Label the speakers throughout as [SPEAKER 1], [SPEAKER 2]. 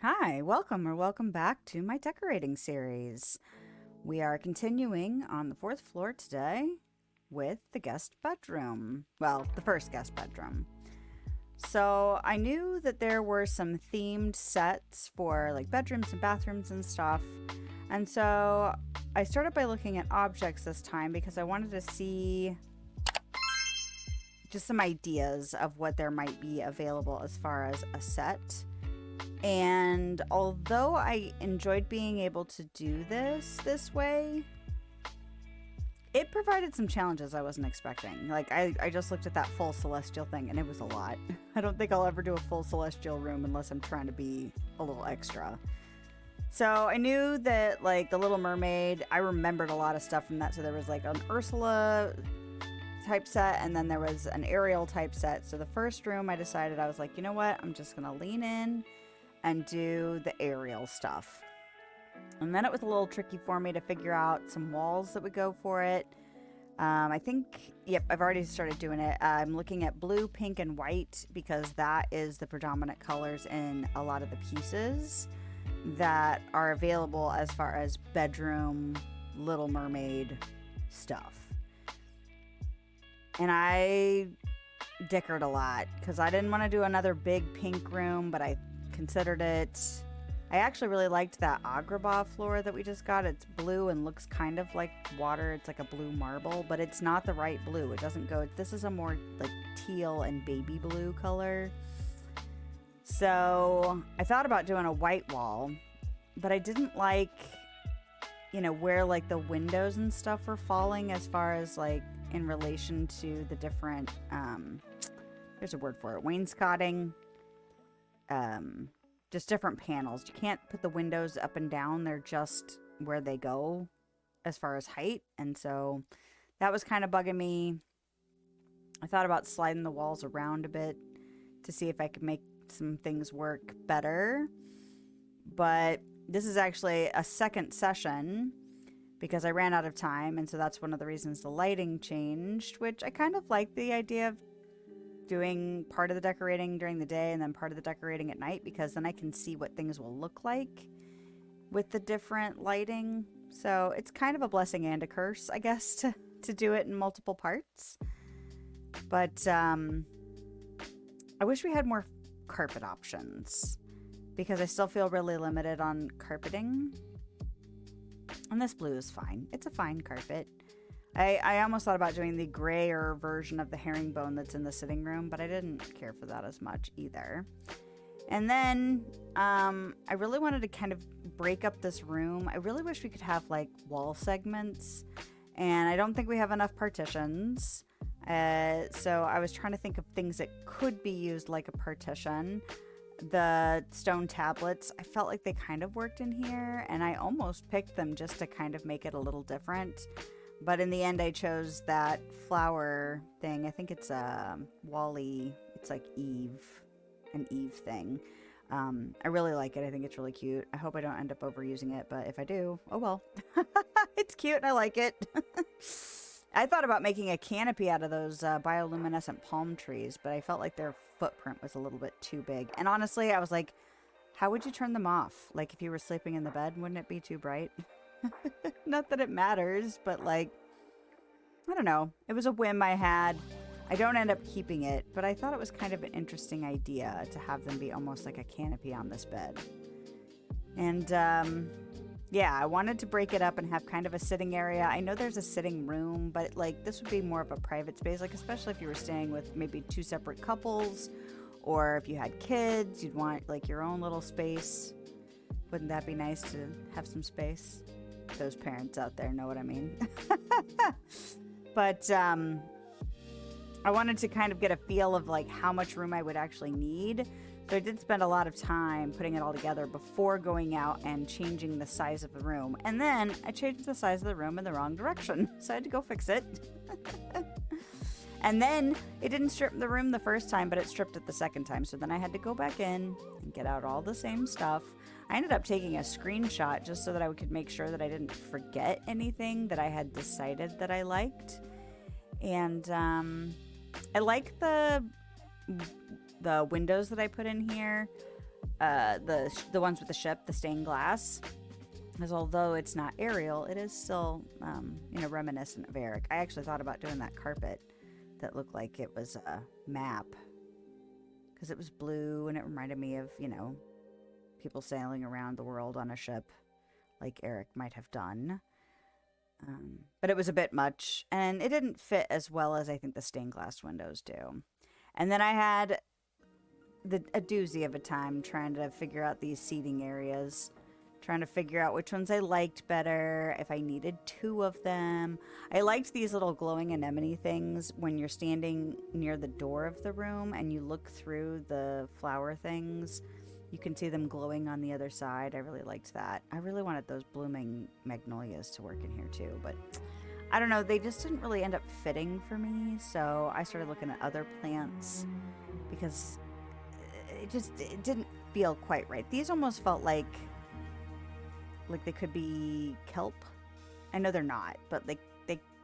[SPEAKER 1] Hi, welcome or welcome back to my decorating series. We are continuing on the fourth floor today with the guest bedroom. Well, the first guest bedroom. So I knew that there were some themed sets for like bedrooms and bathrooms and stuff. And so I started by looking at objects this time because I wanted to see just some ideas of what there might be available as far as a set. And although I enjoyed being able to do this way, it provided some challenges I wasn't expecting. Like, I just looked at that full celestial thing and it was a lot. I don't think I'll ever do a full celestial room unless I'm trying to be a little extra. So I knew that, like, the Little Mermaid, I remembered a lot of stuff from that. So there was like an Ursula type set and then there was an Ariel type set. So the first room I decided, I was like, you know what? I'm just going to lean in and do the Ariel stuff. And then it was a little tricky for me to figure out some walls that would go for it. I think, yep, I've already started doing it. I'm looking at blue, pink, and white because that is the predominant colors in a lot of the pieces that are available as far as bedroom, Little Mermaid stuff. And I dickered a lot because I didn't want to do another big pink room, but I considered it. I actually really liked that Agrabah floor that we just got. It's blue and looks kind of like water. It's like a blue marble, but it's not the right blue. It doesn't go. This is a more like teal and baby blue color. So I thought about doing a white wall, but I didn't like, where like the windows and stuff were falling as far as like in relation to the different, there's a word for it, wainscoting. Just different panels. You can't put the windows up and down. They're just where they go as far as height. And so that was kind of bugging me. I thought about sliding the walls around a bit to see if I could make some things work better. But this is actually a second session because I ran out of time. And so that's one of the reasons the lighting changed, which I kind of like the idea of doing part of the decorating during the day and then part of the decorating at night, because then I can see what things will look like with the different lighting. So it's kind of a blessing and a curse, I guess, to do it in multiple parts. But I wish we had more carpet options because I still feel really limited on carpeting. And this blue is fine. It's a fine carpet. I almost thought about doing the grayer version of the herringbone that's in the sitting room, but I didn't care for that as much either. And then I really wanted to kind of break up this room. I really wish we could have like wall segments, and I don't think we have enough partitions. So I was trying to think of things that could be used like a partition. The stone tablets, I felt like they kind of worked in here, and I almost picked them just to kind of make it a little different. But in the end, I chose that flower thing. I think it's a Wally. It's like Eve, an Eve thing. I really like it. I think it's really cute. I hope I don't end up overusing it, but if I do, oh well. It's cute and I like it. I thought about making a canopy out of those bioluminescent palm trees, but I felt like their footprint was a little bit too big. And honestly, I was like, how would you turn them off? Like if you were sleeping in the bed, wouldn't it be too bright? Not that it matters, but like, I don't know. It was a whim I had. I don't end up keeping it, but I thought it was kind of an interesting idea to have them be almost like a canopy on this bed. And yeah, I wanted to break it up and have kind of a sitting area. I know there's a sitting room, but like this would be more of a private space, like especially if you were staying with maybe two separate couples, or if you had kids, you'd want like your own little space. Wouldn't that be nice to have some space? Those parents out there know what I mean. But I wanted to kind of get a feel of like how much room I would actually need. So I did spend a lot of time putting it all together before going out and changing the size of the room. And then I changed the size of the room in the wrong direction. So I had to go fix it. And then it didn't strip the room the first time, but it stripped it the second time. So then I had to go back in and get out all the same stuff. I ended up taking a screenshot just so that I could make sure that I didn't forget anything that I had decided that I liked. And I like the windows that I put in here. the ones with the ship, the stained glass. Because although it's not Ariel, it is still, reminiscent of Eric. I actually thought about doing that carpet that looked like it was a map. Because it was blue and it reminded me of, people sailing around the world on a ship like Eric might have done. But it was a bit much and it didn't fit as well as I think the stained glass windows do. And then I had a doozy of a time trying to figure out these seating areas. Trying to figure out which ones I liked better, if I needed two of them. I liked these little glowing anemone things when you're standing near the door of the room and you look through the flower things. You can see them glowing on the other side. I really liked that. I really wanted those blooming magnolias to work in here too, but I don't know. They just didn't really end up fitting for me, so I started looking at other plants because it didn't feel quite right. These almost felt like they could be kelp. I know they're not, but they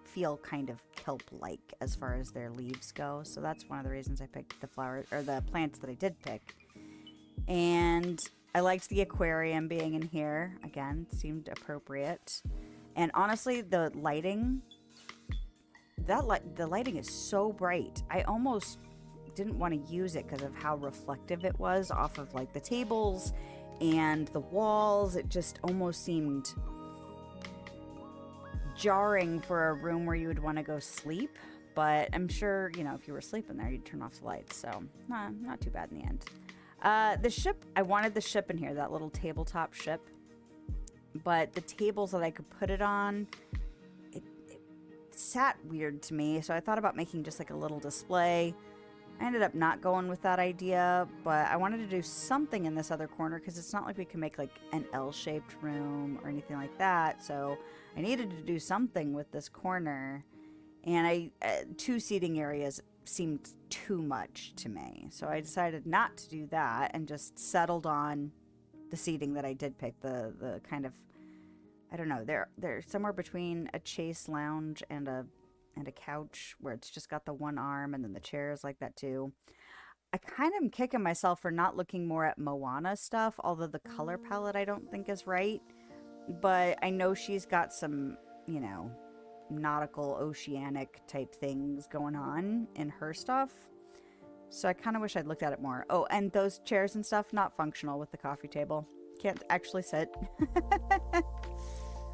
[SPEAKER 1] feel kind of kelp-like as far as their leaves go. So that's one of the reasons I picked the flowers or the plants that I did pick. And I liked the aquarium being in here. Again, seemed appropriate. And honestly, the lighting, the lighting is so bright. I almost didn't want to use it because of how reflective it was off of like the tables and the walls. It just almost seemed jarring for a room where you would want to go sleep. But I'm sure, if you were sleeping there, you'd turn off the lights. So, not too bad in the end. The ship, I wanted the ship in here, that little tabletop ship. But the tables that I could put it on, it sat weird to me. So I thought about making just like a little display. I ended up not going with that idea, but I wanted to do something in this other corner because it's not like we can make like an L-shaped room or anything like that. So I needed to do something with this corner, and two seating areas seemed too much to me. So I decided not to do that and just settled on the seating that I did pick, the kind of, I don't know, they're somewhere between a chase lounge and a couch where it's just got the one arm, and then the chair is like that too. I kind of am kicking myself for not looking more at Moana stuff, although the color palette I don't think is right. But I know she's got some, nautical, oceanic type things going on in her stuff. So I kind of wish I'd looked at it more. Oh, and those chairs and stuff, not functional with the coffee table. Can't actually sit.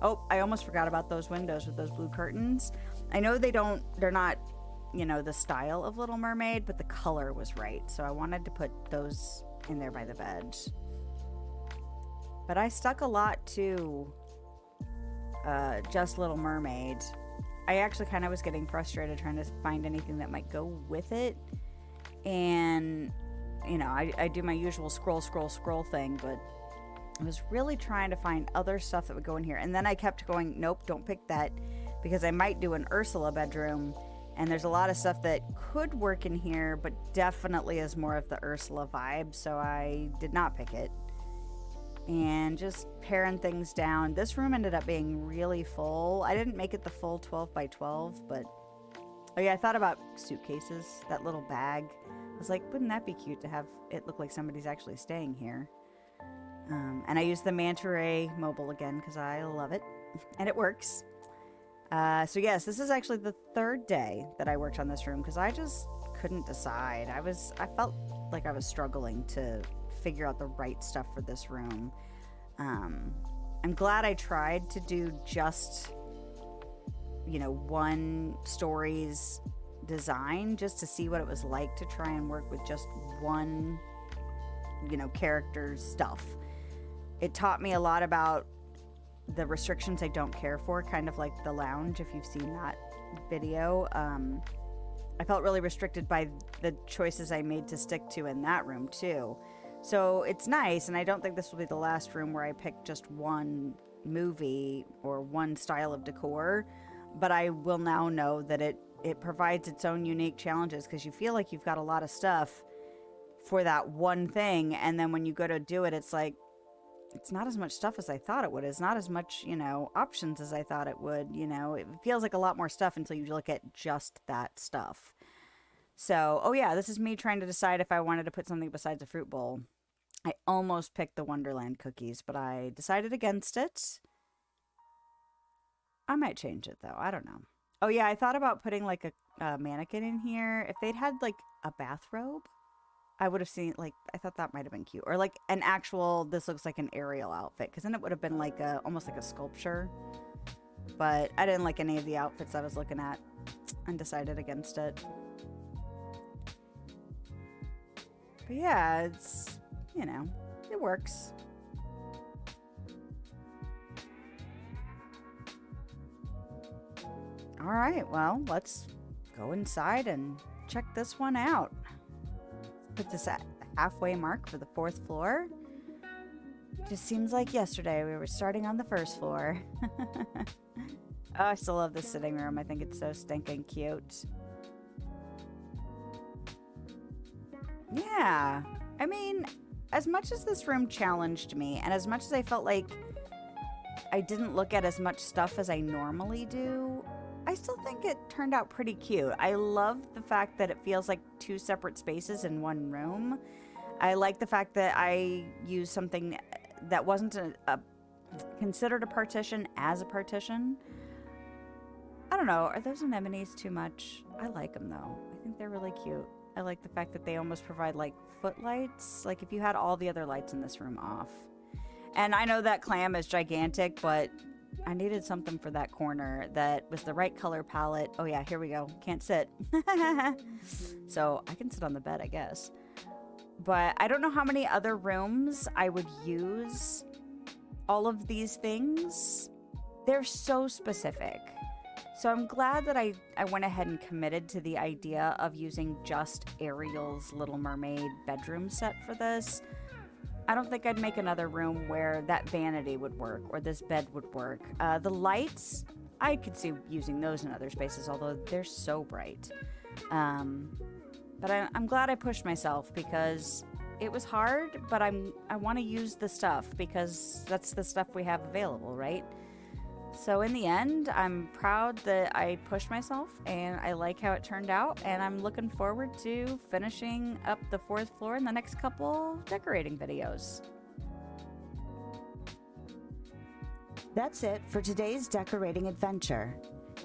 [SPEAKER 1] Oh, I almost forgot about those windows with those blue curtains. I know they're not, the style of Little Mermaid, but the color was right. So I wanted to put those in there by the bed. But I stuck a lot to just Little Mermaid. I actually kind of was getting frustrated trying to find anything that might go with it. And, I do my usual scroll thing, but I was really trying to find other stuff that would go in here. And then I kept going, nope, don't pick that, because I might do an Ursula bedroom. And there's a lot of stuff that could work in here, but definitely is more of the Ursula vibe. So I did not pick it. And just paring things down. This room ended up being really full. I didn't make it the full 12 by 12, but oh yeah, I thought about suitcases, that little bag. I was like, wouldn't that be cute to have it look like somebody's actually staying here? And I used the Manta Ray mobile again because I love it, and it works. So yes, this is actually the third day that I worked on this room because I just couldn't decide. I felt like I was struggling to figure out the right stuff for this room. I'm glad I tried to do just, one story's design just to see what it was like to try and work with just one, character's stuff. It taught me a lot about the restrictions I don't care for, kind of like the lounge, if you've seen that video. I felt really restricted by the choices I made to stick to in that room too. So it's nice, and I don't think this will be the last room where I pick just one movie or one style of decor, but I will now know that it provides its own unique challenges because you feel like you've got a lot of stuff for that one thing, and then when you go to do it, it's like, it's not as much stuff as I thought it would. It's not as much, options as I thought it would. It feels like a lot more stuff until you look at just that stuff. So, oh yeah, this is me trying to decide if I wanted to put something besides a fruit bowl. I almost picked the Wonderland cookies, but I decided against it. I might change it though. I don't know. Oh yeah, I thought about putting like a mannequin in here. If they'd had like a bathrobe, I would have seen like I thought that might have been cute, or like an actual. This looks like an Ariel outfit, because then it would have been like a almost like a sculpture. But I didn't like any of the outfits I was looking at, and decided against it. But yeah, it's it works. All right, well, let's go inside and check this one out. Put this at the halfway mark for the 4th floor. Just seems like yesterday we were starting on the 1st floor. Oh, I still love this sitting room. I think it's so stinking cute. Yeah. I mean, as much as this room challenged me, and as much as I felt like I didn't look at as much stuff as I normally do, I still think it turned out pretty cute. I love the fact that it feels like 2 separate spaces in one room. I like the fact that I used something that wasn't considered a partition as a partition. I don't know. Are those anemones too much? I like them though. I think they're really cute. I like the fact that they almost provide like footlights. Like if you had all the other lights in this room off. And I know that clam is gigantic, but I needed something for that corner that was the right color palette. Oh yeah, here we go. Can't sit. So I can sit on the bed, I guess. But I don't know how many other rooms I would use all of these things. They're so specific. So I'm glad that I went ahead and committed to the idea of using just Ariel's Little Mermaid bedroom set for this. I don't think I'd make another room where that vanity would work or this bed would work. The lights, I could see using those in other spaces, although they're so bright. But I'm glad I pushed myself because it was hard, but I want to use the stuff because that's the stuff we have available, right? So in the end, I'm proud that I pushed myself and I like how it turned out, and I'm looking forward to finishing up the 4th floor in the next couple decorating videos. That's it for today's decorating adventure.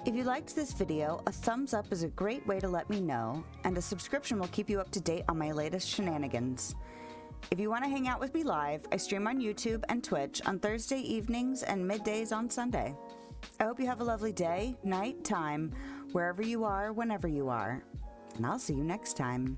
[SPEAKER 1] If you liked this video, a thumbs up is a great way to let me know, and a subscription will keep you up to date on my latest shenanigans. If you want to hang out with me live, I stream on YouTube and Twitch on Thursday evenings and middays on Sunday. I hope you have a lovely day, night, time, wherever you are, whenever you are. And I'll see you next time.